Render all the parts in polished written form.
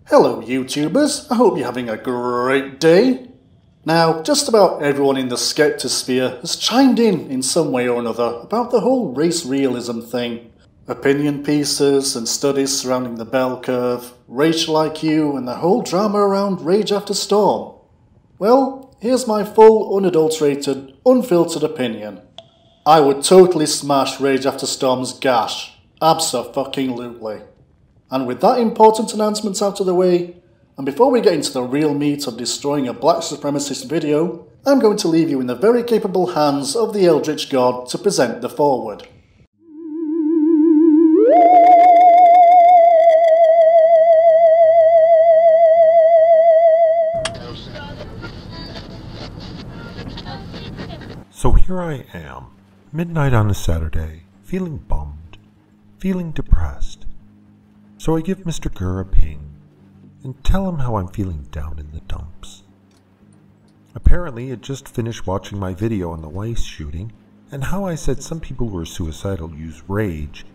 Hello YouTubers, I hope you're having a great day. Now, just about everyone in the skeptosphere has chimed in some way or another about the whole race realism thing. Opinion pieces and studies surrounding the bell curve, racial IQ and the whole drama around Rage After Storm. Well, here's my full, unadulterated, unfiltered opinion. I would totally smash Rage After Storm's gash. Abso-fucking-lutely. And with that important announcement out of the way, and before we get into the real meat of destroying a black supremacist video, I'm going to leave you in the very capable hands of the Eldrich God to present the foreword. So here I am, midnight on a Saturday, feeling bummed, feeling depressed. So I give Mr. Gurr a ping and tell him how I'm feeling down in the dumps. Apparently he had just finished watching my video on the Weiss shooting and how I said some people who are suicidal use rage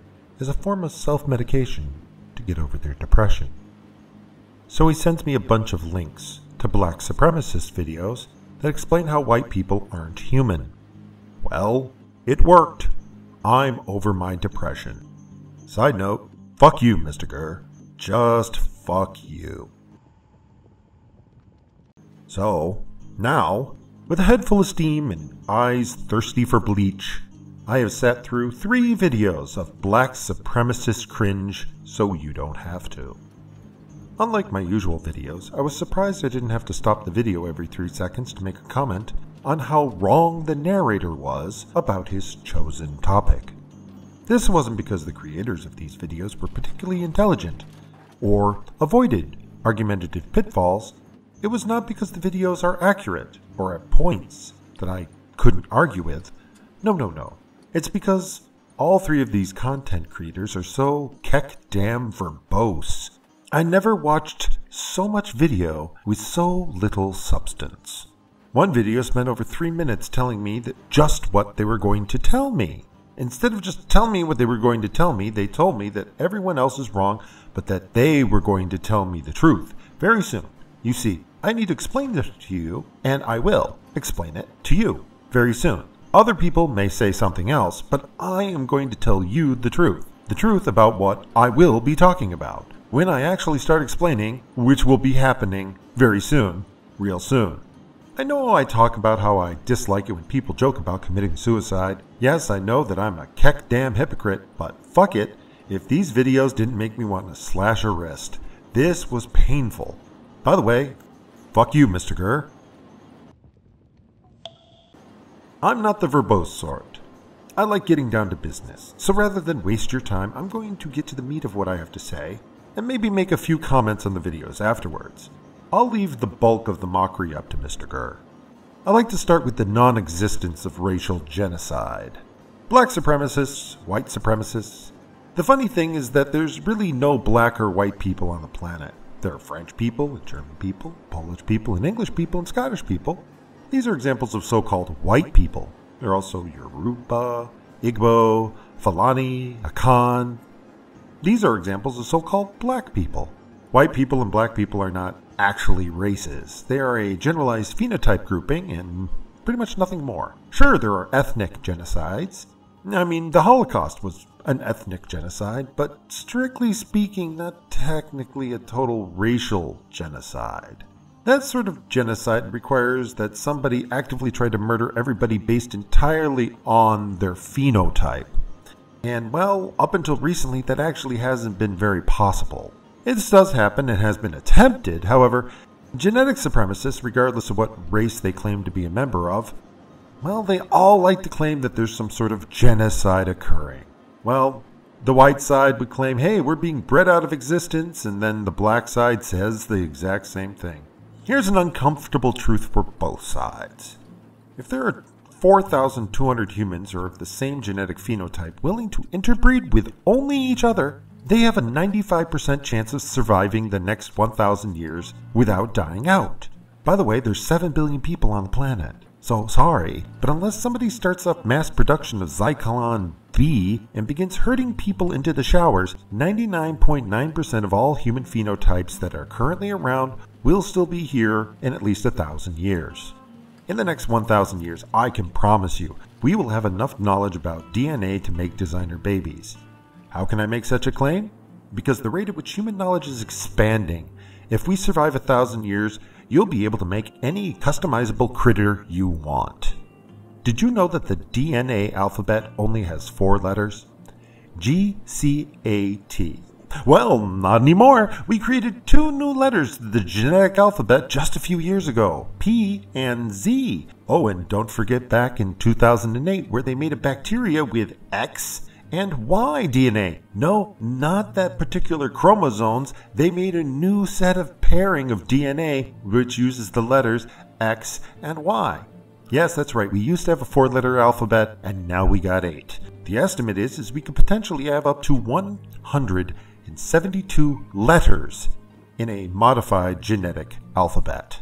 as a form of self-medication to get over their depression. So he sends me a bunch of links to black supremacist videos that explain how white people aren't human. Well, it worked. I'm over my depression. Side note, fuck you, Mr. Gurr. Just fuck you. So, now, with a head full of steam and eyes thirsty for bleach, I have sat through 3 videos of black supremacist cringe so you don't have to. Unlike my usual videos, I was surprised I didn't have to stop the video every 3 seconds to make a comment on how wrong the narrator was about his chosen topic. This wasn't because the creators of these videos were particularly intelligent or avoided argumentative pitfalls. It was not because the videos are accurate or at points that I couldn't argue with. No. It's because all 3 of these content creators are so keck-damn verbose. I never watched so much video with so little substance. One video spent over 3 minutes telling me that just what they were going to tell me. Instead of just telling me what they were going to tell me, they told me that everyone else is wrong, but that they were going to tell me the truth very soon. You see, I need to explain this to you, and I will explain it to you very soon. Other people may say something else, but I am going to tell you the truth about what I will be talking about when I actually start explaining, which will be happening very soon, real soon. I know I talk about how I dislike it when people joke about committing suicide. Yes, I know that I'm a keck-damn hypocrite, but fuck it, if these videos didn't make me want to slash a wrist. This was painful. By the way, fuck you, Mr. Gurr. I'm not the verbose sort. I like getting down to business, so rather than waste your time, I'm going to get to the meat of what I have to say, and maybe make a few comments on the videos afterwards. I'll leave the bulk of the mockery up to Mr. Gurr. I like to start with the non-existence of racial genocide. Black supremacists, white supremacists. The funny thing is that there's really no black or white people on the planet. There are French people, and German people, Polish people, and English people, and Scottish people. These are examples of so-called white people. There are also Yoruba, Igbo, Fulani, Akan. These are examples of so-called black people. White people and black people are not actually races. They are a generalized phenotype grouping and pretty much nothing more. Sure, there are ethnic genocides. I mean, the Holocaust was an ethnic genocide, but strictly speaking, not technically a total racial genocide. That sort of genocide requires that somebody actively try to murder everybody based entirely on their phenotype. And well, up until recently, that actually hasn't been very possible. This does happen and has been attempted. However, genetic supremacists, regardless of what race they claim to be a member of, well, they all like to claim that there's some sort of genocide occurring. Well, the white side would claim, hey, we're being bred out of existence, and then the black side says the exact same thing. Here's an uncomfortable truth for both sides. If there are 4,200 humans who are of the same genetic phenotype willing to interbreed with only each other, they have a 95% chance of surviving the next 1,000 years without dying out. By the way, there's 7 billion people on the planet. So sorry, but unless somebody starts up mass production of Zyklon V and begins herding people into the showers, 99.9% of all human phenotypes that are currently around will still be here in at least 1,000 years. In the next 1,000 years, I can promise you, we will have enough knowledge about DNA to make designer babies. How can I make such a claim? Because the rate at which human knowledge is expanding. If we survive 1,000 years, you'll be able to make any customizable critter you want. Did you know that the DNA alphabet only has 4 letters? G, C, A, T. Well, not anymore. We created 2 new letters to the genetic alphabet just a few years ago, P and Z. Oh, and don't forget back in 2008 where they made a bacteria with X and Y DNA. No, not that particular chromosomes. They made a new set of pairing of DNA which uses the letters X and Y. Yes, that's right. We used to have a 4-letter alphabet and now we got 8. The estimate is we could potentially have up to 172 letters in a modified genetic alphabet.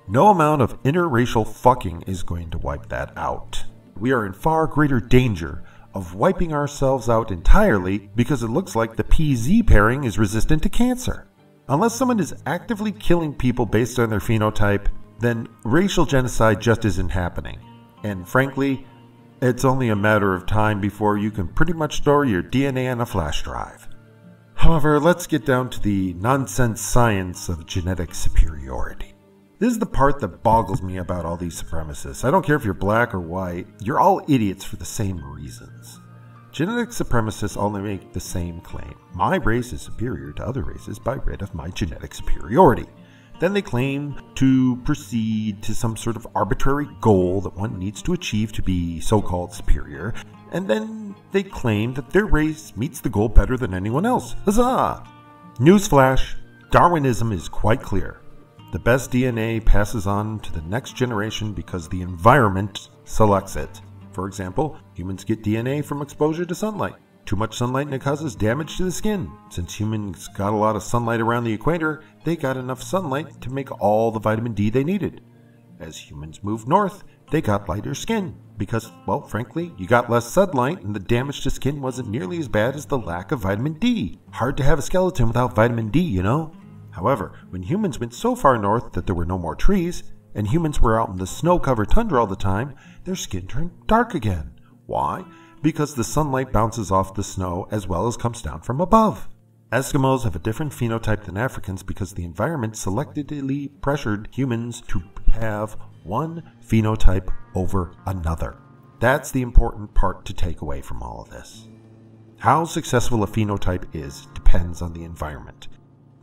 No amount of interracial fucking is going to wipe that out. We are in far greater danger of wiping ourselves out entirely because it looks like the PZ pairing is resistant to cancer. Unless someone is actively killing people based on their phenotype, then racial genocide just isn't happening. And frankly, it's only a matter of time before you can pretty much store your DNA on a flash drive. However, let's get down to the nonsense science of genetic superiority. This is the part that boggles me about all these supremacists. I don't care if you're black or white, you're all idiots for the same reasons. Genetic supremacists only make the same claim. My race is superior to other races by right of my genetic superiority. Then they claim to proceed to some sort of arbitrary goal that one needs to achieve to be so-called superior, and then they claim that their race meets the goal better than anyone else. Huzzah! Newsflash, Darwinism is quite clear. The best DNA passes on to the next generation because the environment selects it. For example, humans get DNA from exposure to sunlight. Too much sunlight and it causes damage to the skin. Since humans got a lot of sunlight around the equator, they got enough sunlight to make all the vitamin D they needed. As humans moved north, they got lighter skin because, well, frankly, you got less sunlight and the damage to skin wasn't nearly as bad as the lack of vitamin D. Hard to have a skeleton without vitamin D, you know? However, when humans went so far north that there were no more trees, and humans were out in the snow-covered tundra all the time, their skin turned dark again. Why? Because the sunlight bounces off the snow as well as comes down from above. Eskimos have a different phenotype than Africans because the environment selectively pressured humans to have one phenotype over another. That's the important part to take away from all of this. How successful a phenotype is depends on the environment.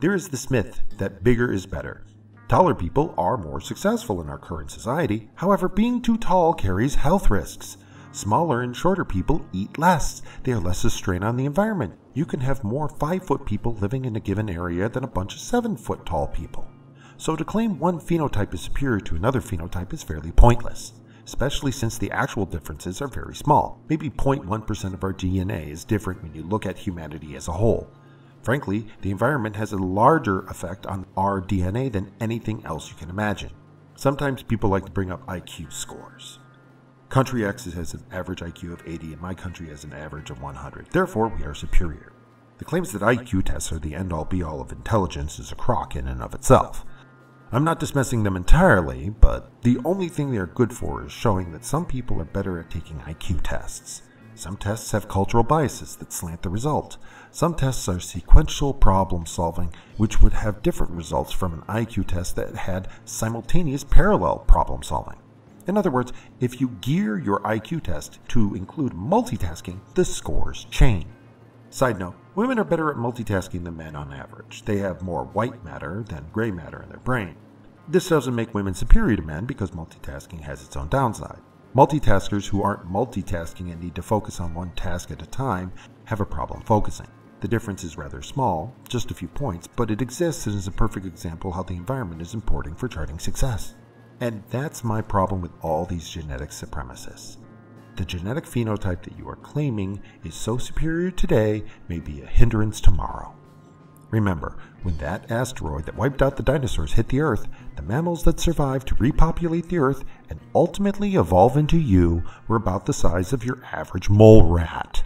There is this myth that bigger is better. Taller people are more successful in our current society. However, being too tall carries health risks. Smaller and shorter people eat less. They are less a strain on the environment. You can have more 5-foot people living in a given area than a bunch of 7-foot tall people. So to claim one phenotype is superior to another phenotype is fairly pointless, especially since the actual differences are very small. Maybe 0.1% of our DNA is different when you look at humanity as a whole. Frankly, the environment has a larger effect on our DNA than anything else you can imagine. Sometimes people like to bring up IQ scores. Country X has an average IQ of 80 and my country has an average of 100. Therefore, we are superior. The claims that IQ tests are the end-all be-all of intelligence is a crock in and of itself. I'm not dismissing them entirely, but the only thing they are good for is showing that some people are better at taking IQ tests. Some tests have cultural biases that slant the result. Some tests are sequential problem solving, which would have different results from an IQ test that had simultaneous parallel problem solving. In other words, if you gear your IQ test to include multitasking, the scores change. Side note, women are better at multitasking than men on average. They have more white matter than gray matter in their brain. This doesn't make women superior to men because multitasking has its own downside. Multitaskers who aren't multitasking and need to focus on one task at a time have a problem focusing. The difference is rather small, just a few points, but it exists and is a perfect example how the environment is important for charting success. And that's my problem with all these genetic supremacists. The genetic phenotype that you are claiming is so superior today may be a hindrance tomorrow. Remember, when that asteroid that wiped out the dinosaurs hit the Earth, the mammals that survived to repopulate the Earth and ultimately evolve into you were about the size of your average mole rat.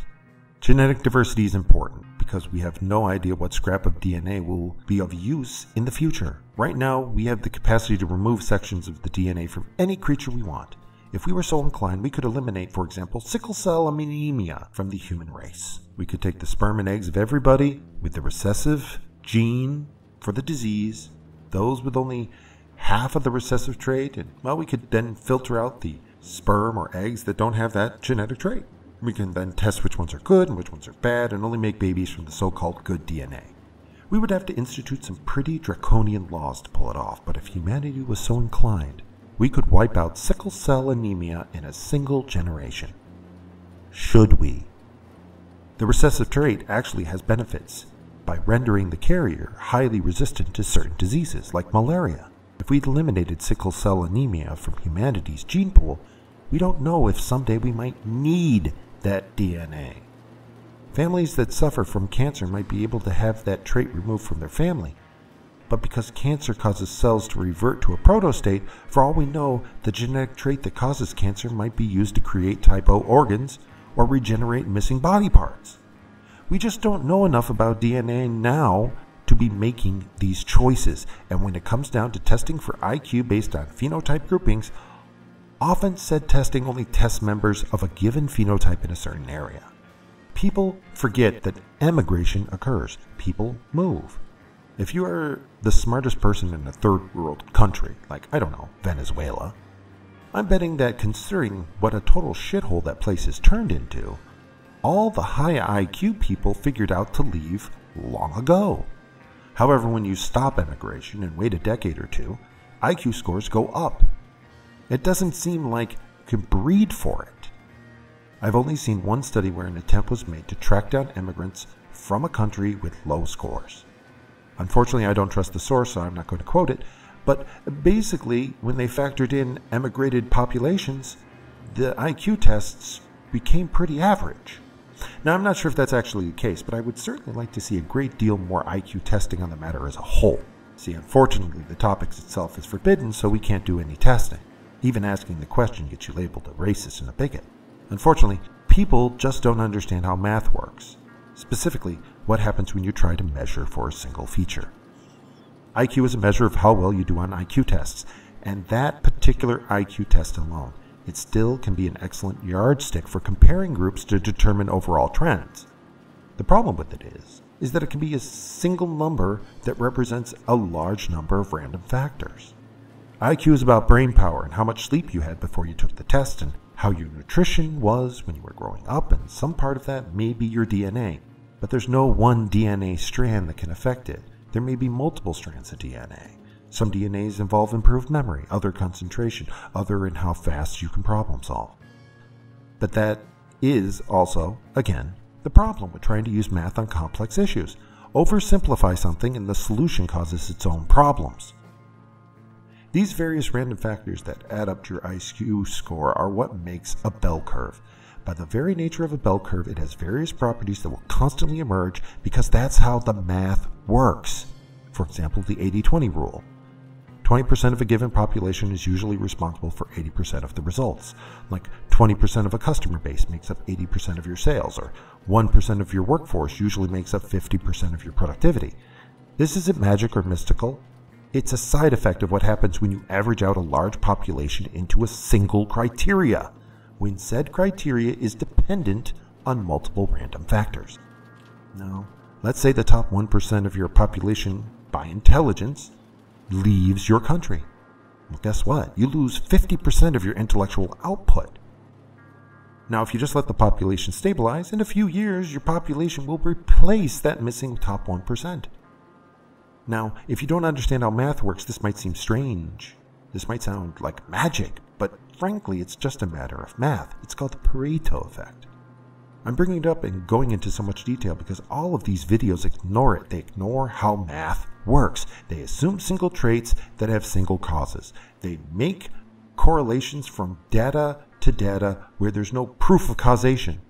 Genetic diversity is important because we have no idea what scrap of DNA will be of use in the future. Right now, we have the capacity to remove sections of the DNA from any creature we want. If we were so inclined, we could eliminate, for example, sickle cell anemia from the human race. We could take the sperm and eggs of everybody with the recessive gene for the disease, those with only half of the recessive trait, and, well, we could then filter out the sperm or eggs that don't have that genetic trait. We can then test which ones are good and which ones are bad and only make babies from the so-called good DNA. We would have to institute some pretty draconian laws to pull it off, but if humanity was so inclined, we could wipe out sickle cell anemia in a single generation. Should we? The recessive trait actually has benefits by rendering the carrier highly resistant to certain diseases like malaria. If we'd eliminated sickle cell anemia from humanity's gene pool, we don't know if someday we might need that DNA. Families that suffer from cancer might be able to have that trait removed from their family. But because cancer causes cells to revert to a proto-state, for all we know, the genetic trait that causes cancer might be used to create type O organs or regenerate missing body parts. We just don't know enough about DNA now to be making these choices, and when it comes down to testing for IQ based on phenotype groupings, often said testing only tests members of a given phenotype in a certain area. People forget that emigration occurs. People move. If you are the smartest person in a third world country, like, I don't know, Venezuela, I'm betting that considering what a total shithole that place is turned into, all the high IQ people figured out to leave long ago. However, when you stop emigration and wait a decade or two, IQ scores go up. It doesn't seem like you can breed for it. I've only seen one study where an attempt was made to track down immigrants from a country with low scores. Unfortunately, I don't trust the source, so I'm not going to quote it, but basically, when they factored in emigrated populations, the IQ tests became pretty average. Now, I'm not sure if that's actually the case, but I would certainly like to see a great deal more IQ testing on the matter as a whole. See, unfortunately, the topic itself is forbidden, so we can't do any testing. Even asking the question gets you labeled a racist and a bigot. Unfortunately, people just don't understand how math works. Specifically, what happens when you try to measure for a single feature. IQ is a measure of how well you do on IQ tests, and that particular IQ test alone, it still can be an excellent yardstick for comparing groups to determine overall trends. The problem with it is that it can be a single number that represents a large number of random factors. IQ is about brain power and how much sleep you had before you took the test and how your nutrition was when you were growing up, and some part of that may be your DNA. But there's no one DNA strand that can affect it. There may be multiple strands of DNA. Some DNAs involve improved memory, other concentration, other in how fast you can problem solve. But that is also, again, the problem with trying to use math on complex issues. Oversimplify something and the solution causes its own problems. These various random factors that add up to your IQ score are what makes a bell curve. By the very nature of a bell curve, it has various properties that will constantly emerge because that's how the math works. For example, the 80-20 rule. 20% of a given population is usually responsible for 80% of the results. Like 20% of a customer base makes up 80% of your sales, or 1% of your workforce usually makes up 50% of your productivity. This isn't magic or mystical. It's a side effect of what happens when you average out a large population into a single criteria, when said criteria is dependent on multiple random factors. Now, let's say the top 1% of your population, by intelligence, leaves your country. Well, guess what? You lose 50% of your intellectual output. Now, if you just let the population stabilize, in a few years, your population will replace that missing top 1%. Now, if you don't understand how math works, this might seem strange. This might sound like magic, but frankly, it's just a matter of math. It's called the Pareto effect. I'm bringing it up and going into so much detail because all of these videos ignore it. They ignore how math works. They assume single traits that have single causes. They make correlations from data to data where there's no proof of causation.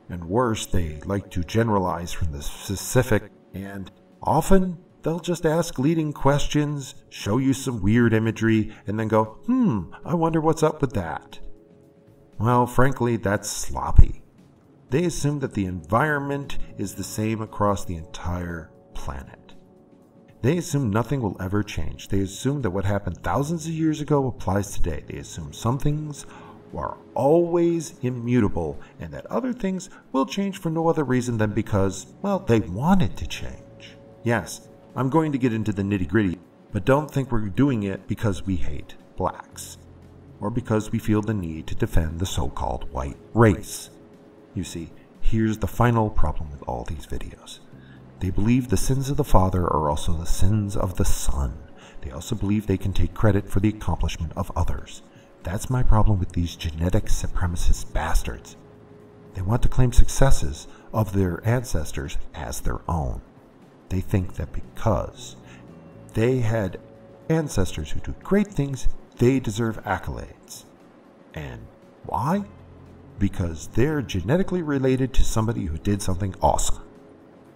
And worse, they like to generalize from the specific and Often, they'll just ask leading questions, show you some weird imagery, and then go, I wonder what's up with that. Well, frankly, that's sloppy. They assume that the environment is the same across the entire planet. They assume nothing will ever change. They assume that what happened thousands of years ago applies today. They assume some things are always immutable and that other things will change for no other reason than because, well, they want it to change. Yes, I'm going to get into the nitty-gritty, but don't think we're doing it because we hate blacks or because we feel the need to defend the so-called white race. You see, here's the final problem with all these videos. They believe the sins of the father are also the sins of the son. They also believe they can take credit for the accomplishment of others. That's my problem with these genetic supremacist bastards. They want to claim successes of their ancestors as their own. They think that because they had ancestors who did great things, they deserve accolades. And why? Because they're genetically related to somebody who did something awesome.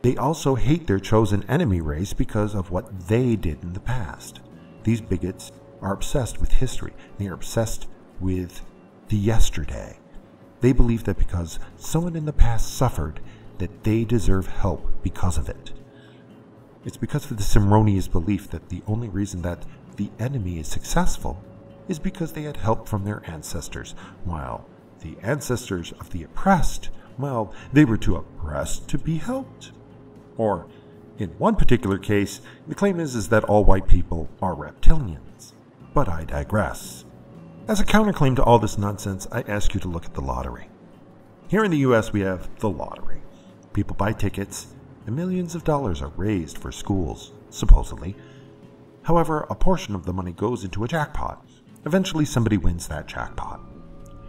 They also hate their chosen enemy race because of what they did in the past. These bigots are obsessed with history. They are obsessed with the yesterday. They believe that because someone in the past suffered, that they deserve help because of it. It's because of this erroneous belief that the only reason that the enemy is successful is because they had help from their ancestors, while the ancestors of the oppressed, well, they were too oppressed to be helped. Or, in one particular case, the claim is that all white people are reptilians. But I digress. As a counterclaim to all this nonsense, I ask you to look at the lottery. Here in the US, we have the lottery. People buy tickets, and millions of dollars are raised for schools, supposedly. However, a portion of the money goes into a jackpot. Eventually, somebody wins that jackpot.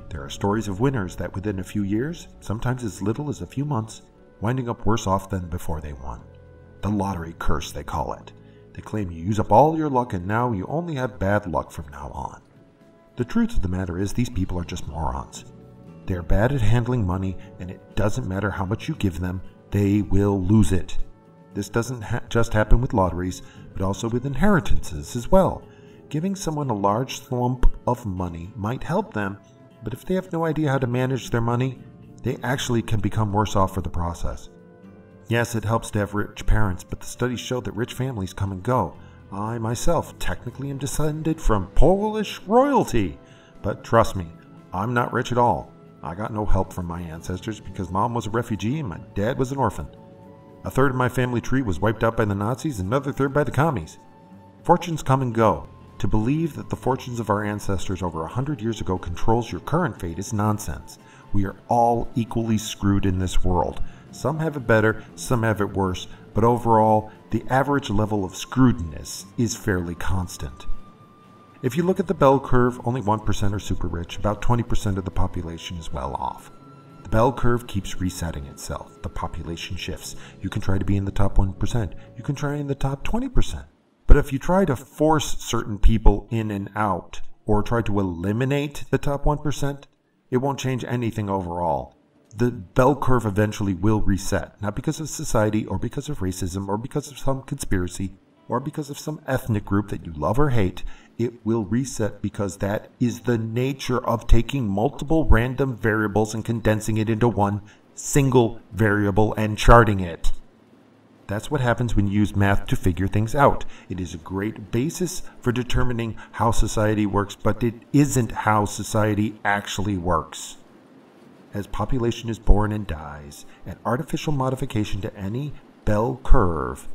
There are stories of winners that within a few years, sometimes as little as a few months, winding up worse off than before they won. The lottery curse, they call it. They claim you use up all your luck and now you only have bad luck from now on. The truth of the matter is these people are just morons. They are bad at handling money, and it doesn't matter how much you give them, they will lose it. This doesn't just happen with lotteries, but also with inheritances as well. Giving someone a large lump of money might help them, but if they have no idea how to manage their money, they actually can become worse off for the process. Yes, it helps to have rich parents, but the studies show that rich families come and go. I myself technically am descended from Polish royalty, but trust me, I'm not rich at all. I got no help from my ancestors because mom was a refugee and my dad was an orphan. A third of my family tree was wiped out by the Nazis and another third by the commies. Fortunes come and go. To believe that the fortunes of our ancestors over 100 years ago controls your current fate is nonsense. We are all equally screwed in this world. Some have it better, some have it worse, but overall, the average level of screwedness is fairly constant. If you look at the bell curve, only 1% are super rich, about 20% of the population is well off. The bell curve keeps resetting itself. The population shifts. You can try to be in the top 1%. You can try in the top 20%. But if you try to force certain people in and out, or try to eliminate the top 1%, it won't change anything overall. The bell curve eventually will reset, not because of society, or because of racism, or because of some conspiracy, or because of some ethnic group that you love or hate. It will reset because that is the nature of taking multiple random variables and condensing it into one single variable and charting it. That's what happens when you use math to figure things out. It is a great basis for determining how society works, but it isn't how society actually works. As population is born and dies, an artificial modification to any bell curve,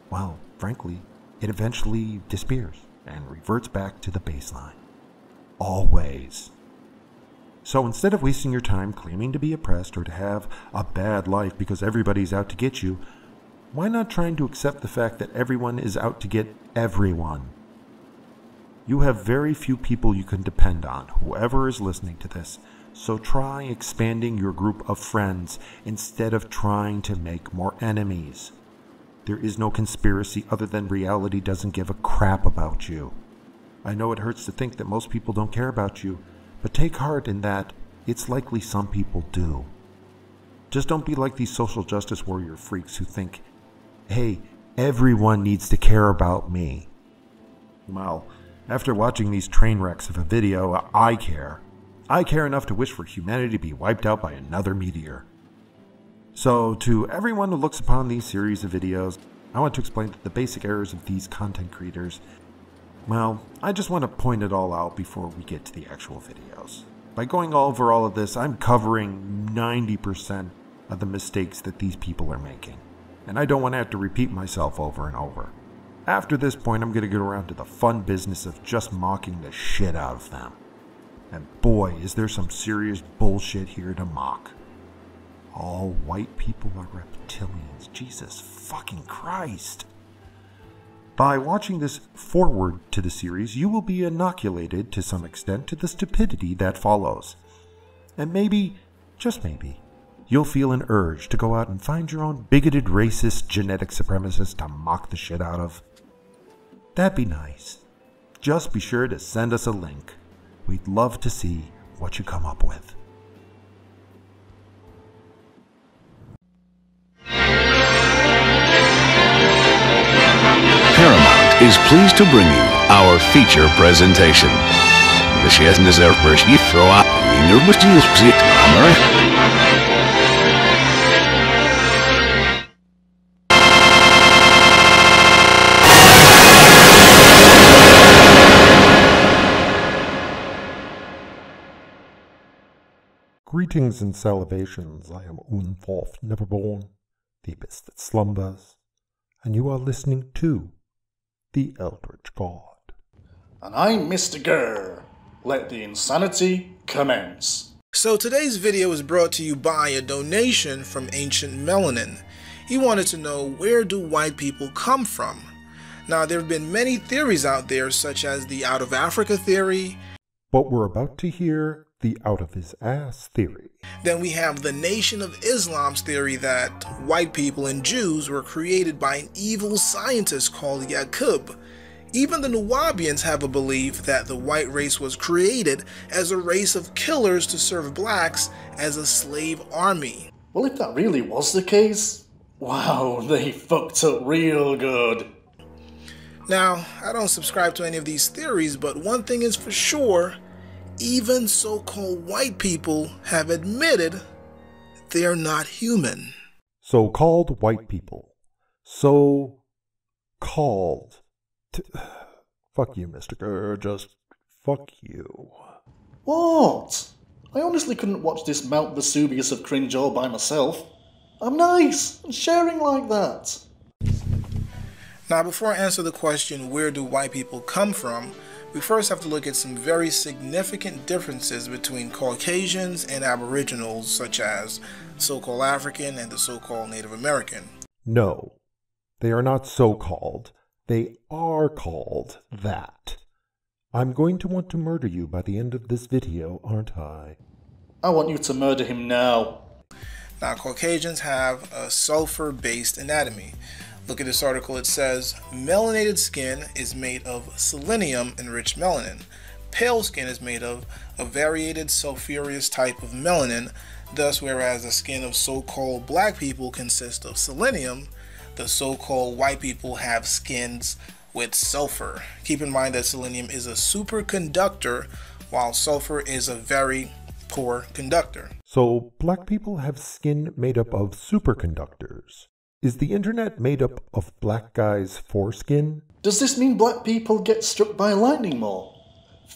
well, frankly, it eventually disappears and reverts back to the baseline. Always. So instead of wasting your time claiming to be oppressed or to have a bad life because everybody's out to get you, why not trying to accept the fact that everyone is out to get everyone? You have very few people you can depend on, whoever is listening to this, so try expanding your group of friends instead of trying to make more enemies. There is no conspiracy other than reality doesn't give a crap about you. I know it hurts to think that most people don't care about you, but take heart in that it's likely some people do. Just don't be like these social justice warrior freaks who think, hey, Everyone needs to care about me. Well, after watching these train wrecks of a video, I care. I care enough to wish for humanity to be wiped out by another meteor. So, to everyone who looks upon these series of videos, I want to explain that the basic errors of these content creators. Well, I just want to point it all out before we get to the actual videos. By going over all of this, I'm covering 90% of the mistakes that these people are making. And I don't want to have to repeat myself over and over. After this point, I'm going to get around to the fun business of just mocking the shit out of them. And boy, is there some serious bullshit here to mock. All white people are reptilians. Jesus fucking Christ. By watching this forward to the series, you will be inoculated to some extent to the stupidity that follows. And maybe, just maybe, you'll feel an urge to go out and find your own bigoted, racist, genetic supremacist to mock the shit out of. That'd be nice. Just be sure to send us a link. We'd love to see what you come up with. Paramount is pleased to bring you our feature presentation. Greetings and salutations, I am Unforth Neverborn, the abyss that slumbers, and you are listening to the Eldrich God. And I'm Mr. Gurr. Let the insanity commence. So today's video is brought to you by a donation from Ancient Melanin. He wanted to know, where do white people come from? Now, there have been many theories out there, such as the out of Africa theory. But we're about to hear the out of his ass theory. Then we have the Nation of Islam's theory that white people and Jews were created by an evil scientist called Yaqub. Even the Nuwabians have a belief that the white race was created as a race of killers to serve blacks as a slave army. Well, if that really was the case, wow, they fucked up real good. Now, I don't subscribe to any of these theories, but one thing is for sure, even so-called white people have admitted they're not human. So-called white people. So-called. Fuck you, Mr. Gurr. Just fuck you. What? I honestly couldn't watch this Mount Vesuvius of cringe all by myself. I'm nice and sharing like that. Now, before I answer the question, where do white people come from, we first have to look at some very significant differences between Caucasians and Aboriginals, such as so-called African and the so-called Native American. No, they are not so-called. They are called that. I'm going to want to murder you by the end of this video, aren't I? I want you to murder him now. Now, Caucasians have a sulfur-based anatomy. Look at this article. It says, melanated skin is made of selenium-enriched melanin. Pale skin is made of a variated sulfurous type of melanin. Thus, whereas the skin of so-called black people consists of selenium, the so-called white people have skins with sulfur. Keep in mind that selenium is a superconductor, while sulfur is a very poor conductor. So, black people have skin made up of superconductors. Is the internet made up of black guys' foreskin? Does this mean black people get struck by lightning more?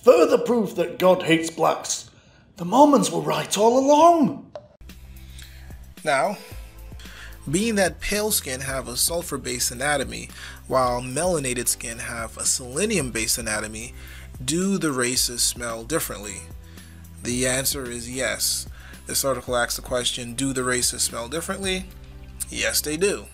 Further proof that God hates blacks. The Mormons were right all along. Now, being that pale skin have a sulfur-based anatomy, while melanated skin have a selenium-based anatomy, do the races smell differently? The answer is yes. This article asks the question, do the races smell differently? Yes, they do.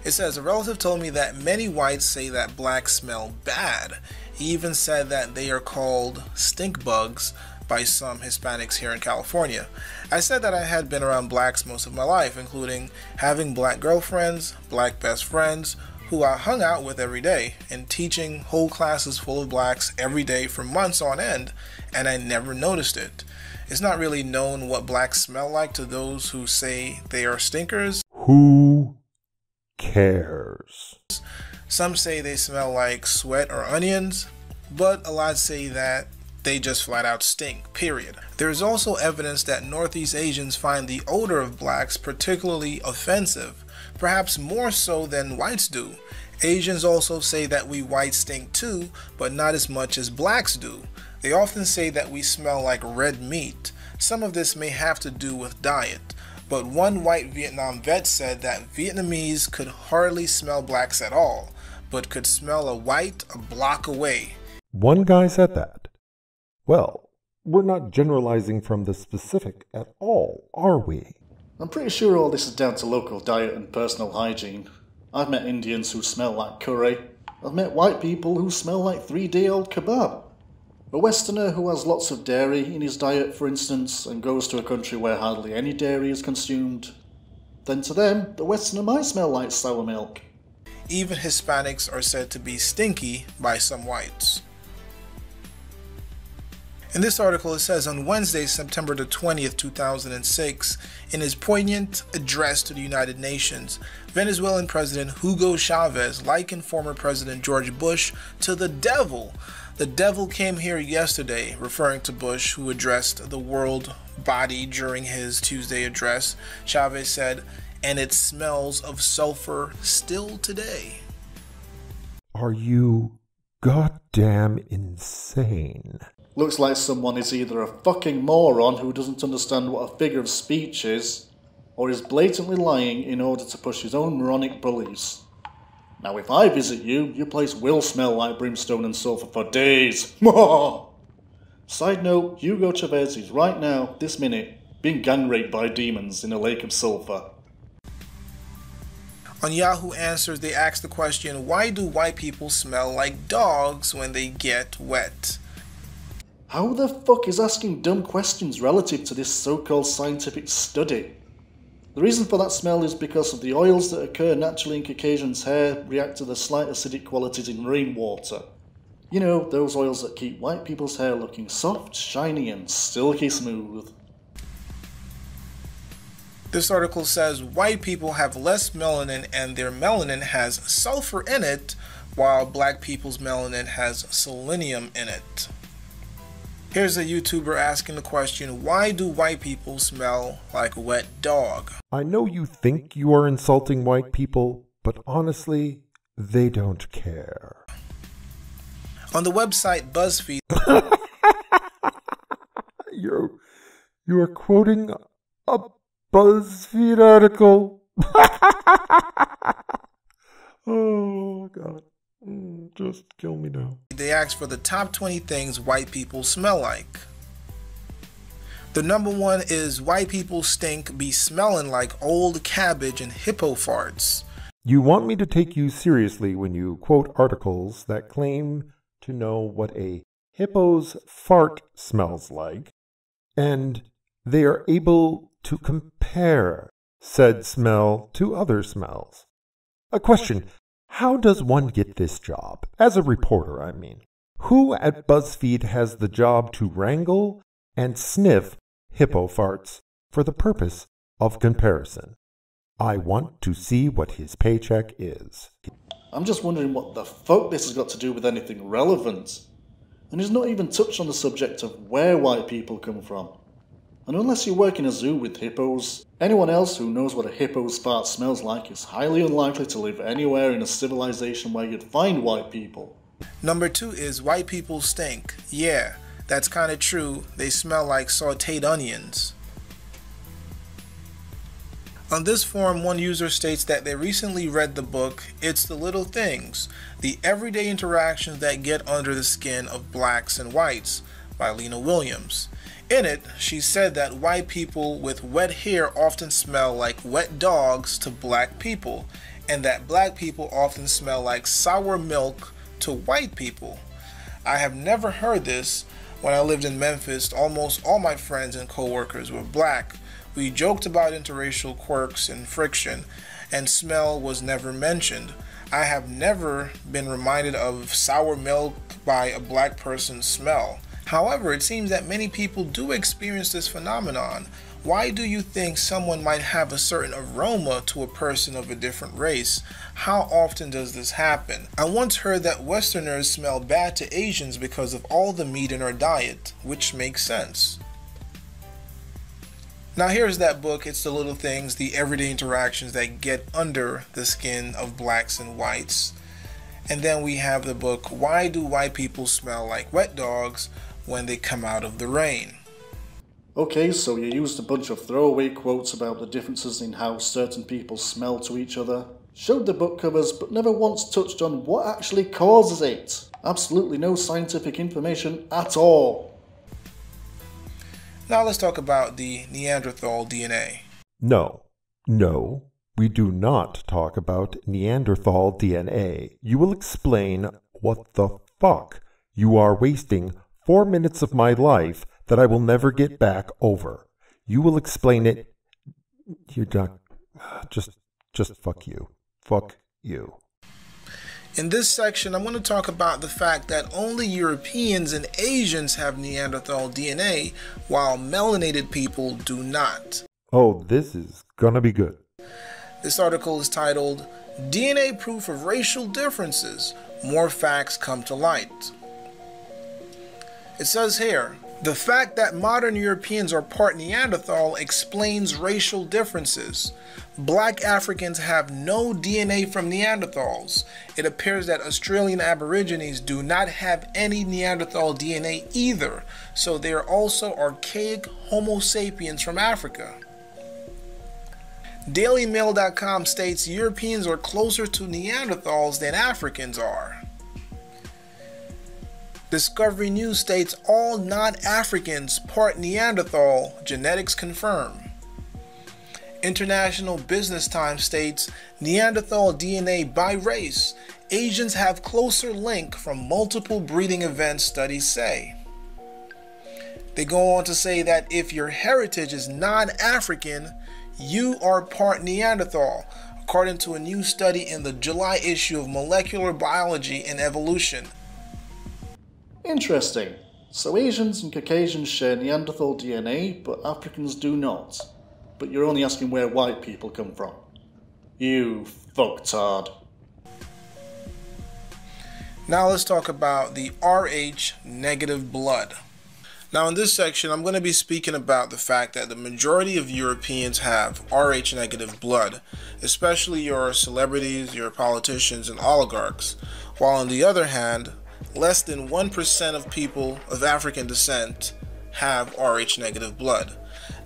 It says, a relative told me that many whites say that blacks smell bad. He even said that they are called stink bugs by some Hispanics here in California. I said that I had been around blacks most of my life, including having black girlfriends, black best friends, who I hung out with every day, and teaching whole classes full of blacks every day for months on end, and I never noticed it. It's not really known what blacks smell like to those who say they are stinkers. Who cares? Some say they smell like sweat or onions, but a lot say that they just flat out stink, period. There is also evidence that Northeast Asians find the odor of blacks particularly offensive, perhaps more so than whites do. Asians also say that we whites stink too, but not as much as blacks do. They often say that we smell like red meat. Some of this may have to do with diet, but one white Vietnam vet said that Vietnamese could hardly smell blacks at all, but could smell a white a block away. One guy said that. Well, we're not generalizing from the specific at all, are we? I'm pretty sure all this is down to local diet and personal hygiene. I've met Indians who smell like curry. I've met white people who smell like 3-day-old kebab. A Westerner who has lots of dairy in his diet, for instance, and goes to a country where hardly any dairy is consumed, then to them, the Westerner might smell like sour milk. Even Hispanics are said to be stinky by some whites. In this article, it says on Wednesday, September the 20th, 2006, in his poignant address to the United Nations, Venezuelan President Hugo Chavez likened former President George Bush to the devil. The devil came here yesterday, referring to Bush, who addressed the world body during his Tuesday address. Chavez said, "And it smells of sulfur still today." Are you goddamn insane? Looks like someone is either a fucking moron who doesn't understand what a figure of speech is, or is blatantly lying in order to push his own moronic beliefs. Now if I visit you, your place will smell like brimstone and sulfur for days. Side note, Hugo Chavez is right now, this minute, being gang raped by demons in a lake of sulfur. On Yahoo Answers, they asked the question, why do white people smell like dogs when they get wet? How the fuck is asking dumb questions relative to this so-called scientific study? The reason for that smell is because of the oils that occur naturally in Caucasians' hair react to the slight acidic qualities in rainwater. You know, those oils that keep white people's hair looking soft, shiny and silky smooth. This article says white people have less melanin and their melanin has sulfur in it, while black people's melanin has selenium in it. Here's a YouTuber asking the question, why do white people smell like a wet dog? I know you think you are insulting white people, but honestly, they don't care. On the website BuzzFeed, You're quoting a BuzzFeed article. Oh, God. Just kill me now. they asked for the top 20 things white people smell like. The number one is white people stink be smelling like old cabbage and hippo farts. You want me to take you seriously when you quote articles that claim to know what a hippo's fart smells like, and they are able to compare said smell to other smells. A question, how does one get this job? As a reporter, I mean. Who at BuzzFeed has the job to wrangle and sniff hippo farts for the purpose of comparison? I want to see what his paycheck is. I'm just wondering what the fuck this has got to do with anything relevant. And he's not even touched on the subject of where white people come from. And unless you work in a zoo with hippos, anyone else who knows what a hippo's fart smells like is highly unlikely to live anywhere in a civilization where you'd find white people. Number two is white people stink. Yeah, that's kind of true. They smell like sauteed onions. On this forum, one user states that they recently read the book, It's the Little Things, the Everyday Interactions That Get Under the Skin of Blacks and Whites by Lena Williams. In it, she said that white people with wet hair often smell like wet dogs to black people, and that black people often smell like sour milk to white people. I have never heard this. When I lived in Memphis, almost all my friends and co-workers were black. We joked about interracial quirks and friction, and smell was never mentioned. I have never been reminded of sour milk by a black person's smell. However, it seems that many people do experience this phenomenon. Why do you think someone might have a certain aroma to a person of a different race? How often does this happen? I once heard that Westerners smell bad to Asians because of all the meat in our diet, which makes sense. Now here's that book, It's the Little Things, the Everyday Interactions That Get Under the Skin of Blacks and Whites. And then we have the book, Why Do White People Smell Like Wet Dogs When They Come Out of the Rain? Okay, so you used a bunch of throwaway quotes about the differences in how certain people smell to each other, showed the book covers, but never once touched on what actually causes it. Absolutely no scientific information at all. Now let's talk about the Neanderthal DNA. No, we do not talk about Neanderthal DNA. You will explain what the fuck you are wasting 4 minutes of my life that I will never get back over. You will explain it. You're not. Just fuck you. Fuck you. In this section, I'm going to talk about the fact that only Europeans and Asians have Neanderthal DNA, while melanated people do not. Oh, this is gonna be good. This article is titled, DNA Proof of Racial Differences. More Facts Come to Light. It says here, the fact that modern Europeans are part Neanderthal explains racial differences. Black Africans have no DNA from Neanderthals. It appears that Australian Aborigines do not have any Neanderthal DNA either, so they are also archaic Homo sapiens from Africa. DailyMail.com states Europeans are closer to Neanderthals than Africans are. Discovery News states all non-Africans part Neanderthal, genetics confirm. International Business Times states Neanderthal DNA by race. Asians have closer link from multiple breeding events, studies say. They go on to say that if your heritage is non-African, you are part Neanderthal, according to a new study in the July issue of Molecular Biology and Evolution. Interesting. So Asians and Caucasians share Neanderthal DNA, but Africans do not. But you're only asking where white people come from. You fucktard. Now let's talk about the Rh negative blood. Now in this section, I'm going to be speaking about the fact that the majority of Europeans have Rh negative blood, especially your celebrities, your politicians, and oligarchs, while on the other hand, less than 1% of people of African descent have Rh negative blood.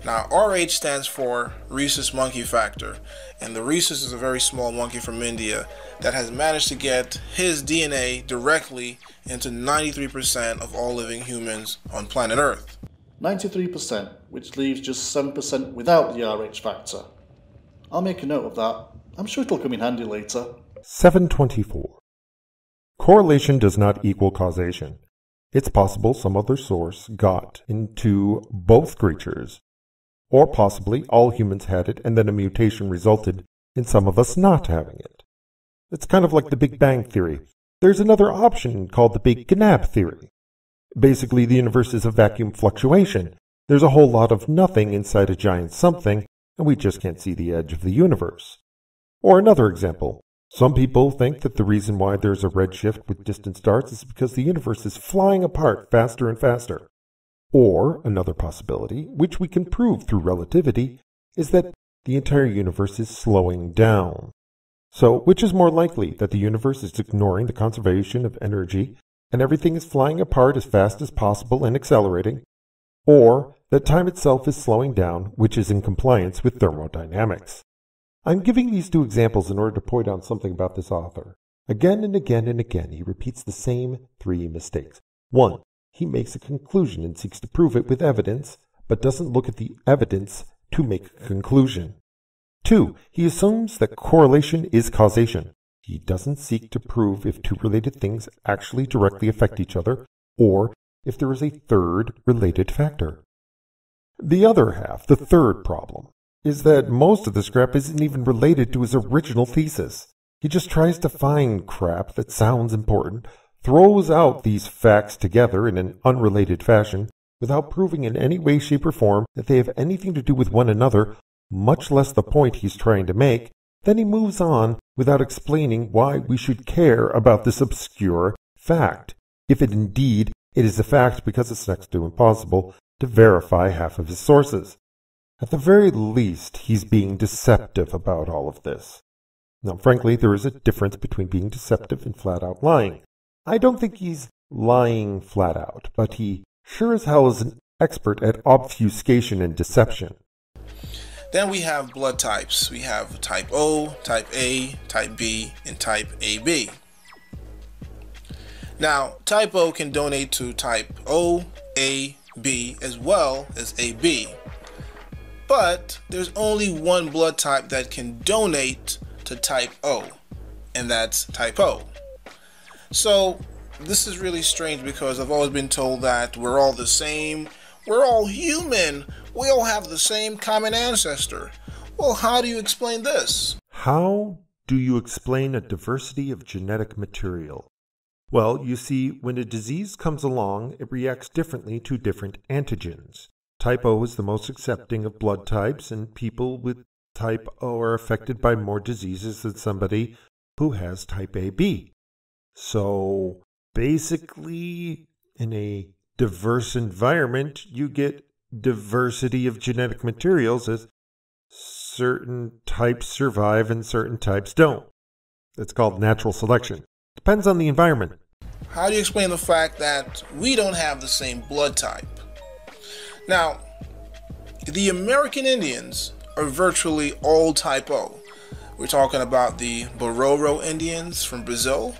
Now, Rh stands for rhesus monkey factor, and the rhesus is a very small monkey from India that has managed to get his DNA directly into 93% of all living humans on planet Earth. 93%, which leaves just 7% without the Rh factor. I'll make a note of that. I'm sure it'll come in handy later. 724. Correlation does not equal causation. It's possible some other source got into both creatures, or possibly all humans had it and then a mutation resulted in some of us not having it. It's kind of like the Big Bang Theory. There's another option called the Big Gnab Theory. Basically, the universe is a vacuum fluctuation. There's a whole lot of nothing inside a giant something, and we just can't see the edge of the universe. Or another example. Some people think that the reason why there's a redshift with distant stars is because the universe is flying apart faster and faster. Or another possibility, which we can prove through relativity, is that the entire universe is slowing down. So, which is more likely, that the universe is ignoring the conservation of energy and everything is flying apart as fast as possible and accelerating, or that time itself is slowing down, which is in compliance with thermodynamics? I'm giving these two examples in order to point out something about this author. Again and again and again, he repeats the same three mistakes. 1. He makes a conclusion and seeks to prove it with evidence, but doesn't look at the evidence to make a conclusion. 2. He assumes that correlation is causation. He doesn't seek to prove if two related things actually directly affect each other, or if there is a third related factor. The other half, the third problem, is that most of this crap isn't even related to his original thesis. He just tries to find crap that sounds important, throws out these facts together in an unrelated fashion, without proving in any way, shape, or form that they have anything to do with one another, much less the point he's trying to make, then he moves on without explaining why we should care about this obscure fact, if it is a fact, because it's next to impossible to verify half of his sources. At the very least, he's being deceptive about all of this. Now, frankly, there is a difference between being deceptive and flat-out lying. I don't think he's lying flat out, but he sure as hell is an expert at obfuscation and deception. Then we have blood types. We have type O, type A, type B, and type AB. Now, type O can donate to type O, A, B, as well as AB. But there's only one blood type that can donate to type O, and that's type O. So this is really strange because I've always been told that we're all the same, we're all human, we all have the same common ancestor. Well, how do you explain this? How do you explain a diversity of genetic material? Well, you see, when a disease comes along, it reacts differently to different antigens. Type O is the most accepting of blood types, and people with type O are affected by more diseases than somebody who has type AB. So, basically, in a diverse environment, you get diversity of genetic materials as certain types survive and certain types don't. It's called natural selection. Depends on the environment. How do you explain the fact that we don't have the same blood type? Now, the American Indians are virtually all type O. We're talking about the Bororo Indians from Brazil,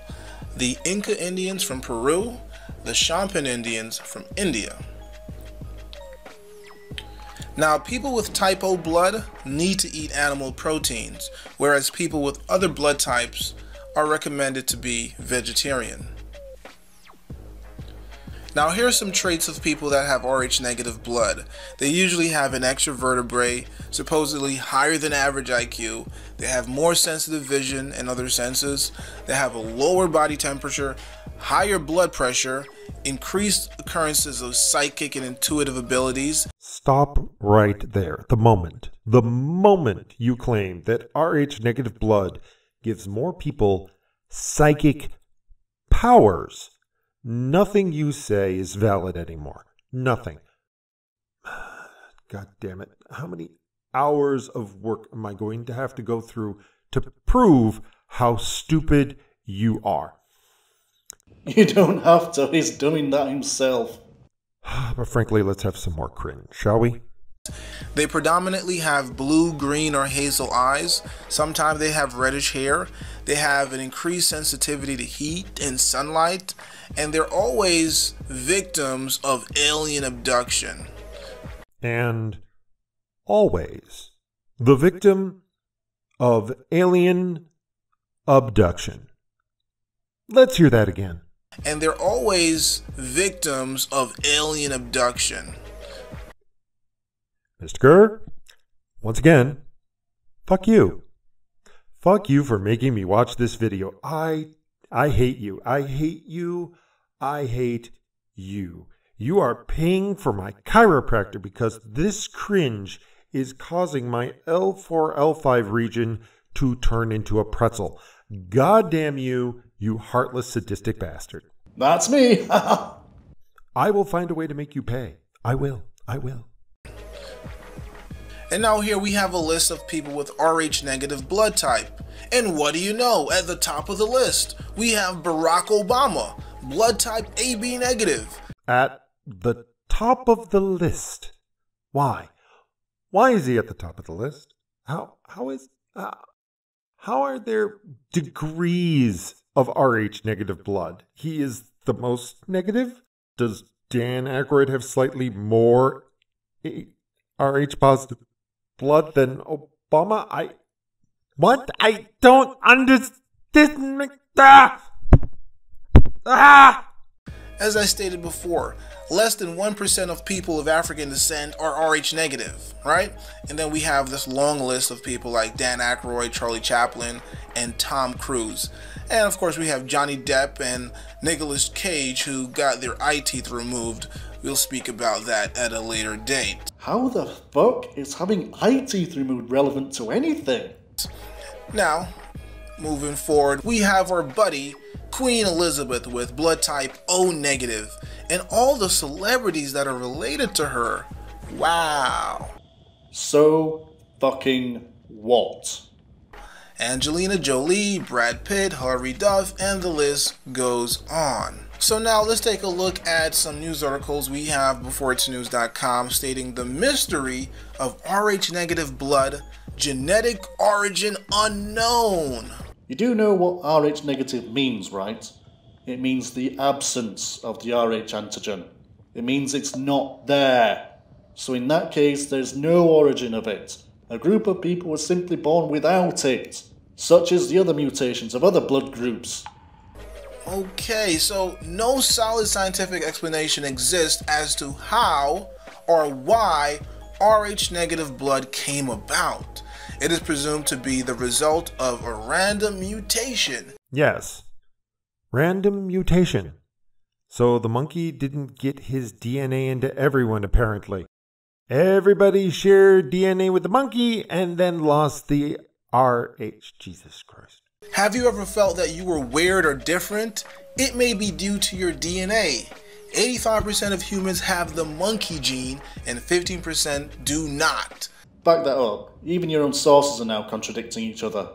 the Inca Indians from Peru, the Shampan Indians from India. Now, people with type O blood need to eat animal proteins, whereas people with other blood types are recommended to be vegetarian. Now, here are some traits of people that have Rh negative blood. They usually have an extra vertebrae, supposedly higher than average IQ. They have more sensitive vision and other senses. They have a lower body temperature, higher blood pressure, increased occurrences of psychic and intuitive abilities. Stop right there. The moment you claim that Rh negative blood gives more people psychic powers, nothing you say is valid anymore. Nothing. God damn it. How many hours of work am I going to have to go through to prove how stupid you are? You don't have to. He's doing that himself. But frankly, let's have some more cringe, shall we? They predominantly have blue, green, or hazel eyes. Sometimes they have reddish hair. They have an increased sensitivity to heat and sunlight. And they're always victims of alien abduction. And always the victim of alien abduction. Let's hear that again. And they're always victims of alien abduction. Mr. Kerr, once again, fuck you. Fuck you for making me watch this video. I hate you. I hate you. I hate you. You are paying for my chiropractor because this cringe is causing my L4, L5 region to turn into a pretzel. God damn you, you heartless, sadistic bastard. That's me. I will find a way to make you pay. I will. And now here we have a list of people with Rh negative blood type. And what do you know? At the top of the list, we have Barack Obama, blood type AB negative. At the top of the list? Why? Why is he at the top of the list? How are there degrees of Rh negative blood? He is the most negative? Does Dan Aykroyd have slightly more Rh positive blood than Obama? I don't understand. As I stated before, less than 1% of people of African descent are Rh negative, right? And then we have this long list of people like Dan Aykroyd, Charlie Chaplin, and Tom Cruise. And of course we have Johnny Depp and Nicolas Cage, who got their eye teeth removed we'll speak about that at a later date. How the fuck is having eye teeth removed relevant to anything? Now, moving forward, we have our buddy, Queen Elizabeth with blood type O negative, and all the celebrities that are related to her. Wow. So fucking what? Angelina Jolie, Brad Pitt, Hilary Duff, and the list goes on. So now let's take a look at some news articles we have before itsnews.com stating the mystery of Rh negative blood, genetic origin unknown. You do know what Rh negative means, right? It means the absence of the Rh antigen. It means it's not there. So in that case, there's no origin of it. A group of people were simply born without it, such as the other mutations of other blood groups. Okay, so no solid scientific explanation exists as to how or why Rh negative blood came about. It is presumed to be the result of a random mutation. Yes. Random mutation. So the monkey didn't get his DNA into everyone, apparently. Everybody shared DNA with the monkey and then lost the RH. Jesus Christ. Have you ever felt that you were weird or different? It may be due to your DNA. 85% of humans have the monkey gene and 15% do not. Back that up. Even your own sources are now contradicting each other.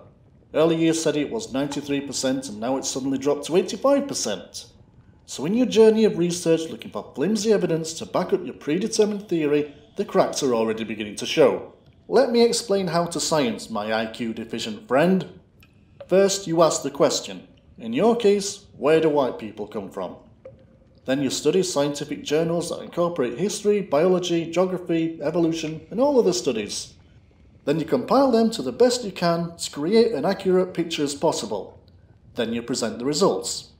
Earlier you said it was 93% and now it's suddenly dropped to 85%. So in your journey of research looking for flimsy evidence to back up your predetermined theory, the cracks are already beginning to show. Let me explain how to science, my IQ deficient friend. First, you ask the question. In your case, where do white people come from? Then you study scientific journals that incorporate history, biology, geography, evolution, and all other studies. Then you compile them to the best you can to create an accurate picture as possible. Then you present the results.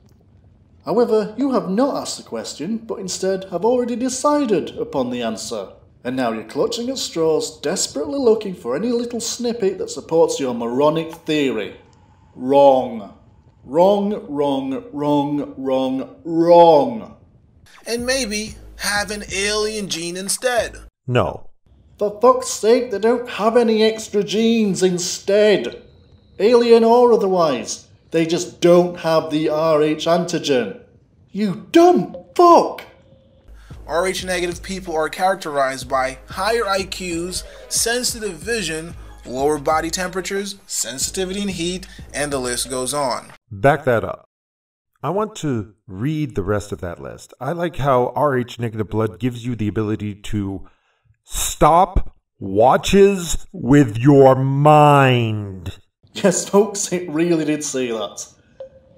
However, you have not asked the question, but instead have already decided upon the answer. And now you're clutching at straws, desperately looking for any little snippet that supports your moronic theory. Wrong. Wrong, wrong, wrong, wrong, wrong. And maybe have an alien gene instead. No. For fuck's sake, they don't have any extra genes instead. Alien or otherwise. They just don't have the Rh antigen. You dumb fuck! Rh negative people are characterized by higher IQs, sensitive vision, lower body temperatures, sensitivity and heat, and the list goes on. Back that up. I want to read the rest of that list. I like how Rh negative blood gives you the ability to stop watches with your mind. Yes, folks, it really did say that.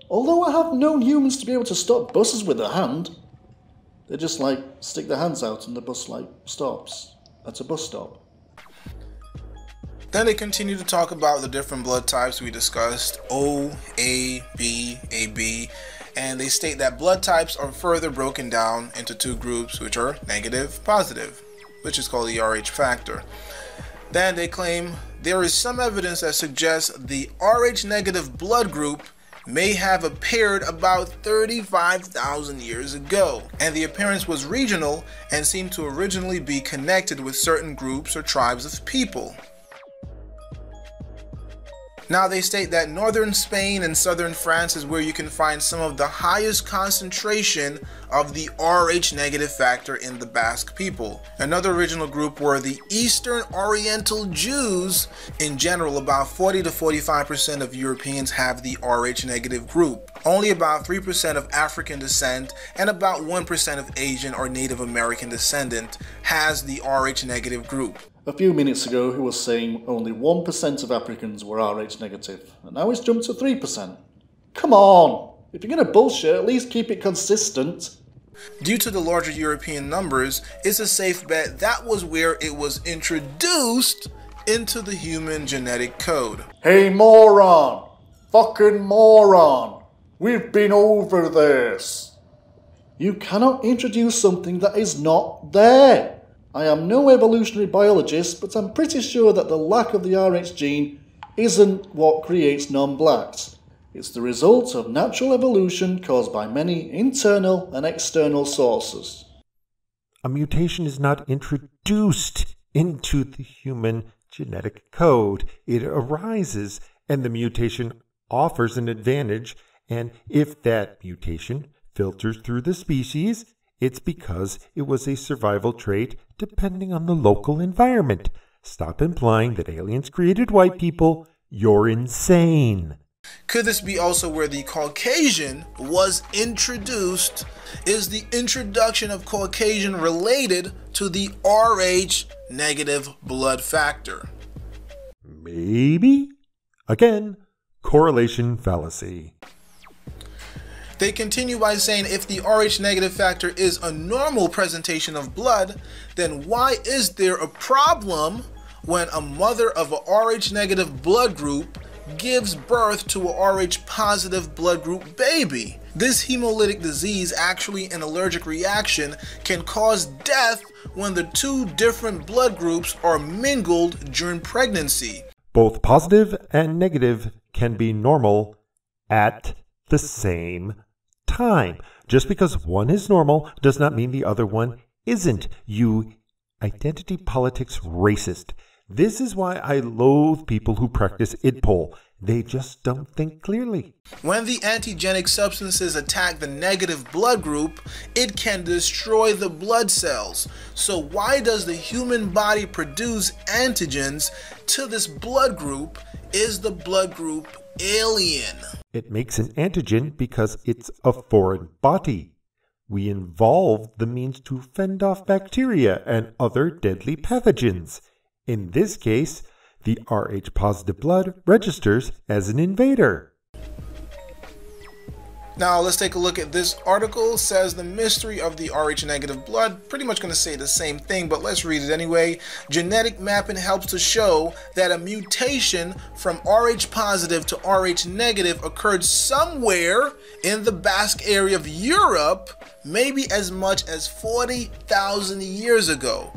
Although I have known humans to be able to stop buses with their hand. They just, stick their hands out and the bus, stops at a bus stop. Then they continue to talk about the different blood types we discussed, O, A, B, AB, and they state that blood types are further broken down into two groups, which are negative, positive, which is called the Rh factor. Then they claim there is some evidence that suggests the Rh negative blood group may have appeared about 35,000 years ago, and the appearance was regional and seemed to originally be connected with certain groups or tribes of people. Now they state that northern Spain and southern France is where you can find some of the highest concentration of the Rh negative factor in the Basque people. Another original group were the Eastern Oriental Jews. In general, about 40 to 45% of Europeans have the Rh negative group. Only about 3% of African descent and about 1% of Asian or Native American descendant has the Rh negative group. A few minutes ago, he was saying only 1% of Africans were Rh negative, and now it's jumped to 3%. Come on! If you're gonna bullshit, at least keep it consistent. Due to the larger European numbers, it's a safe bet that was where it was introduced into the human genetic code. Hey moron! Fucking moron! We've been over this! You cannot introduce something that is not there! I am no evolutionary biologist, but I'm pretty sure that the lack of the Rh gene isn't what creates non-blacks. It's the result of natural evolution caused by many internal and external sources. A mutation is not introduced into the human genetic code. It arises, and the mutation offers an advantage, and if that mutation filters through the species, it's because it was a survival trait depending on the local environment. Stop implying that aliens created white people. You're insane. Could this be also where the Caucasian was introduced? Is the introduction of Caucasian related to the Rh negative blood factor? Maybe? Again, correlation fallacy. They continue by saying if the Rh negative factor is a normal presentation of blood, then why is there a problem when a mother of a Rh negative blood group gives birth to a Rh positive blood group baby? This hemolytic disease, actually an allergic reaction, can cause death when the two different blood groups are mingled during pregnancy. Both positive and negative can be normal at the same time. Just because one is normal does not mean the other one isn't. You identity politics racist. This is why I loathe people who practice idpol. They just don't think clearly. When the antigenic substances attack the negative blood group, it can destroy the blood cells. So why does the human body produce antigens to this blood group? Is the blood group alien? It makes an antigen because it's a foreign body. We involved the means to fend off bacteria and other deadly pathogens. In this case, the Rh positive blood registers as an invader. Now let's take a look at this article. It says the mystery of the Rh negative blood. Pretty much going to say the same thing, but let's read it anyway. Genetic mapping helps to show that a mutation from Rh positive to Rh negative occurred somewhere in the Basque area of Europe, maybe as much as 40,000 years ago.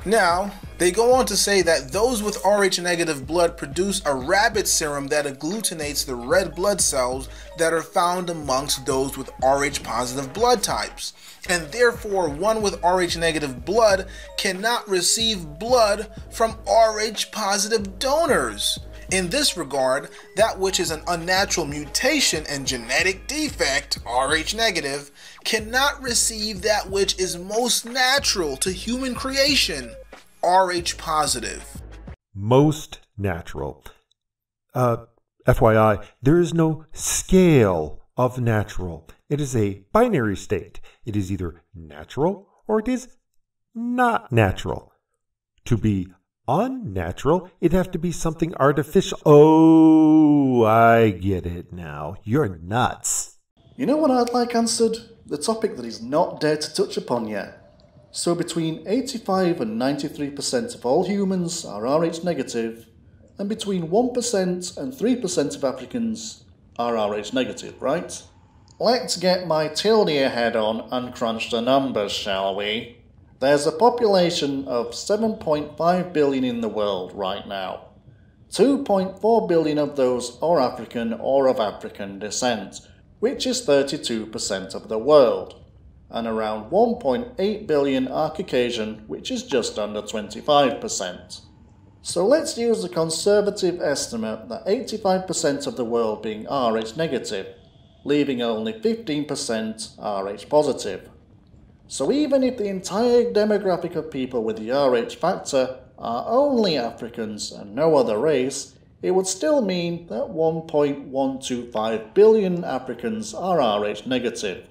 Now, they go on to say that those with Rh negative blood produce a rabbit serum that agglutinates the red blood cells that are found amongst those with Rh positive blood types. And therefore, one with Rh negative blood cannot receive blood from Rh positive donors. In this regard, that which is an unnatural mutation and genetic defect, Rh negative, cannot receive that which is most natural to human creation, Rh positive. Most natural. FYI, there is no scale of natural. It is a binary state. It is either natural or it is not natural. To be unnatural, it'd have to be something artificial. Oh, I get it now. You're nuts. You know what I'd like answered? The topic that he's not dared to touch upon yet. So between 85 and 93% of all humans are Rh negative, and between 1% and 3% of Africans are Rh negative, right? Let's get my tyranny head on and crunch the numbers, shall we? There's a population of 7.5 billion in the world right now. 2.4 billion of those are African or of African descent, which is 32% of the world, and around 1.8 billion are Caucasian, which is just under 25%. So let's use a conservative estimate that 85% of the world being Rh negative, leaving only 15% Rh positive. So even if the entire demographic of people with the Rh factor are only Africans and no other race, it would still mean that 1.125 billion Africans are Rh negative.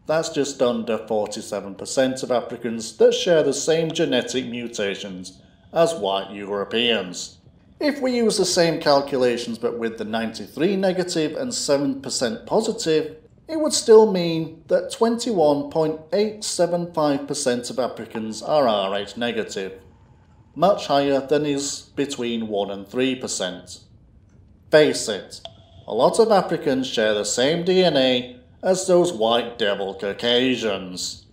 That's just under 47% of Africans that share the same genetic mutations as white Europeans. If we use the same calculations but with the 93 negative and 7% positive, it would still mean that 21.875% of Africans are Rh negative, much higher than is between 1 and 3%. Face it, a lot of Africans share the same DNA as those white devil Caucasians.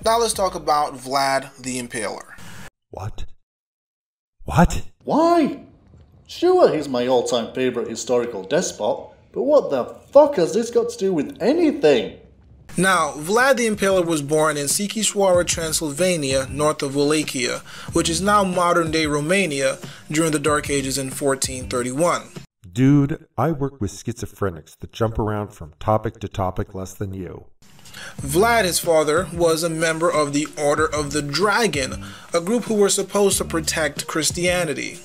Now let's talk about Vlad the Impaler. What? What? Why? Sure, he's my all-time favourite historical despot, but what the fuck has this got to do with anything? Now, Vlad the Impaler was born in Sikișoara, Transylvania, north of Wallachia, which is now modern-day Romania, during the Dark Ages in 1431. Dude, I work with schizophrenics that jump around from topic to topic less than you. Vlad, his father, was a member of the Order of the Dragon, a group who were supposed to protect Christianity.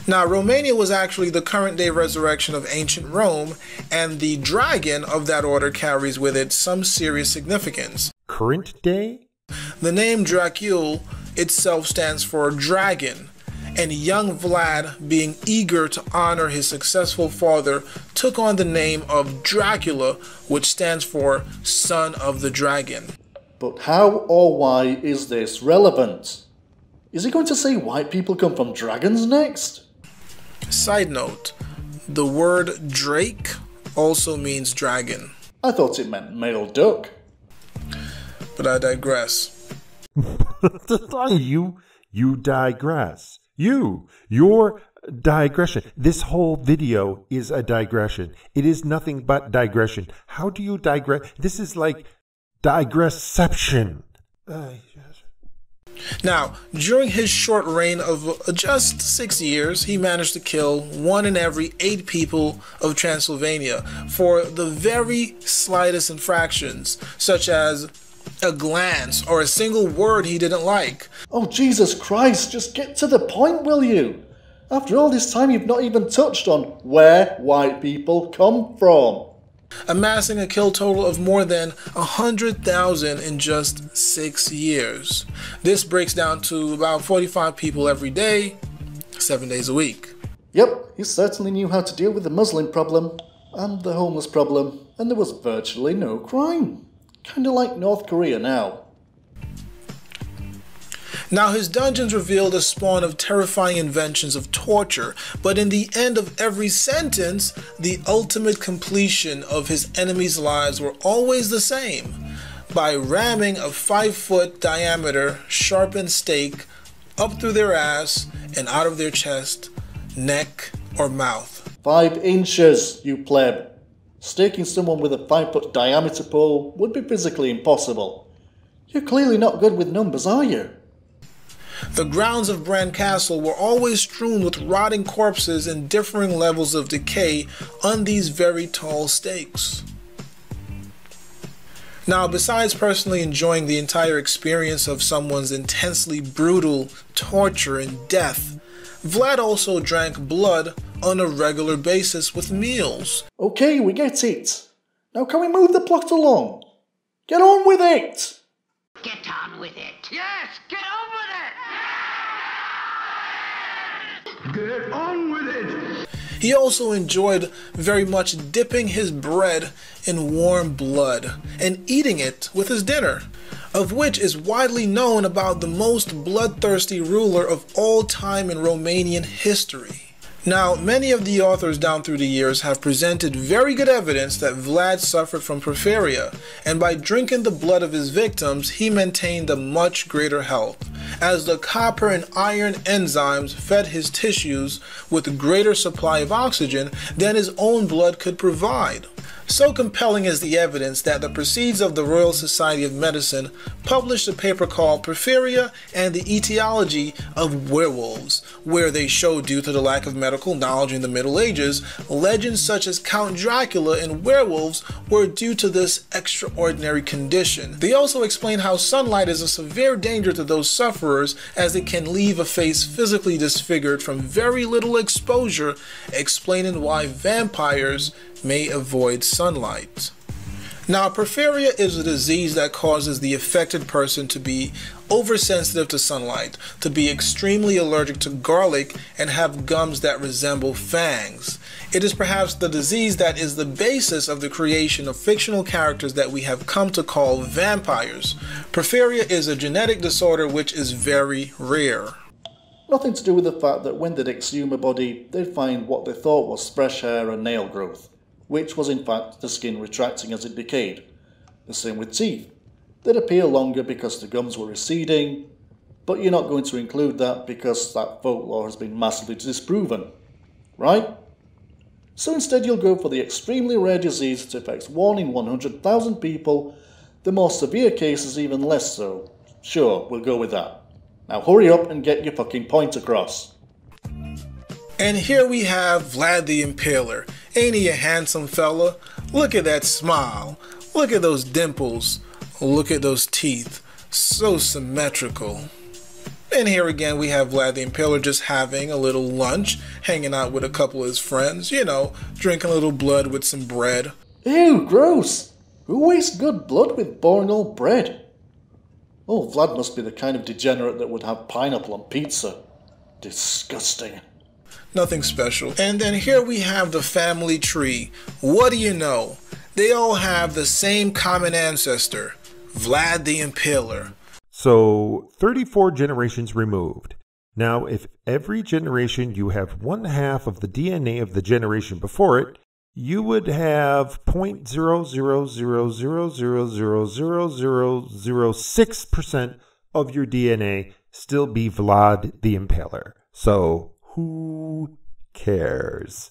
Now, Romania was actually the current-day resurrection of ancient Rome, and the dragon of that order carries with it some serious significance. Current day? The name Dracul itself stands for dragon, and young Vlad, being eager to honor his successful father, took on the name of Dracula, which stands for son of the dragon. But how or why is this relevant? Is he going to say white people come from dragons next? Side note, the word Drake also means dragon. I thought it meant male duck. But I digress. You digress. Your digression. This whole video is a digression. It is nothing but digression. How do you digress? This is like digresception. Now, during his short reign of just 6 years, he managed to kill 1 in every 8 people of Transylvania for the very slightest infractions, such as a glance or a single word he didn't like. Oh, Jesus Christ, just get to the point, will you? After all this time, you've not even touched on where white people come from. Amassing a kill total of more than 100,000 in just 6 years. This breaks down to about 45 people every day, 7 days a week. Yep, he certainly knew how to deal with the Muslim problem and the homeless problem, and there was virtually no crime. Kinda like North Korea now. Now, his dungeons revealed a spawn of terrifying inventions of torture, but in the end of every sentence, the ultimate completion of his enemies' lives were always the same, by ramming a 5-foot diameter sharpened stake up through their ass and out of their chest, neck, or mouth. 5 inches, you pleb. Staking someone with a 5-foot diameter pole would be physically impossible. You're clearly not good with numbers, are you? The grounds of Bran Castle were always strewn with rotting corpses in differing levels of decay on these very tall stakes. Now, besides personally enjoying the entire experience of someone's intensely brutal torture and death, Vlad also drank blood on a regular basis with meals. Okay, we get it. Now can we move the plot along? Get on with it! Get on with it. Yes, get on with it! Get on with it! He also enjoyed very much dipping his bread in warm blood and eating it with his dinner, of which is widely known about the most bloodthirsty ruler of all time in Romanian history. Now, many of the authors down through the years have presented very good evidence that Vlad suffered from porphyria, and by drinking the blood of his victims, he maintained a much greater health, as the copper and iron enzymes fed his tissues with a greater supply of oxygen than his own blood could provide. So compelling is the evidence that the Proceeds of the Royal Society of Medicine published a paper called Porphyria and the Etiology of Werewolves, where they show, due to the lack of medical knowledge in the Middle Ages, legends such as Count Dracula and werewolves were due to this extraordinary condition. They also explain how sunlight is a severe danger to those sufferers, as it can leave a face physically disfigured from very little exposure, explaining why vampires may avoid sunlight. Now, porphyria is a disease that causes the affected person to be oversensitive to sunlight, to be extremely allergic to garlic, and have gums that resemble fangs. It is perhaps the disease that is the basis of the creation of fictional characters that we have come to call vampires. Porphyria is a genetic disorder which is very rare. Nothing to do with the fact that when they'd exhume a body, they'd find what they thought was fresh hair and nail growth, which was in fact the skin retracting as it decayed. The same with teeth. They'd appear longer because the gums were receding, but you're not going to include that because that folklore has been massively disproven, right? So instead you'll go for the extremely rare disease that affects 1 in 100,000 people, the more severe cases even less so. Sure, we'll go with that. Now hurry up and get your fucking point across. And here we have Vlad the Impaler. Ain't he a handsome fella? Look at that smile. Look at those dimples. Look at those teeth. So symmetrical. And here again we have Vlad the Impaler just having a little lunch, hanging out with a couple of his friends, you know, drinking a little blood with some bread. Ew, gross! Who wastes good blood with boring old bread? Oh, Vlad must be the kind of degenerate that would have pineapple on pizza. Disgusting. Nothing special. And then here we have the family tree. What do you know? They all have the same common ancestor, Vlad the Impaler. So 34 generations removed. Now, if every generation you have 1/2 of the DNA of the generation before it, you would have 0.00000006% of your DNA still be Vlad the Impaler. So who cares?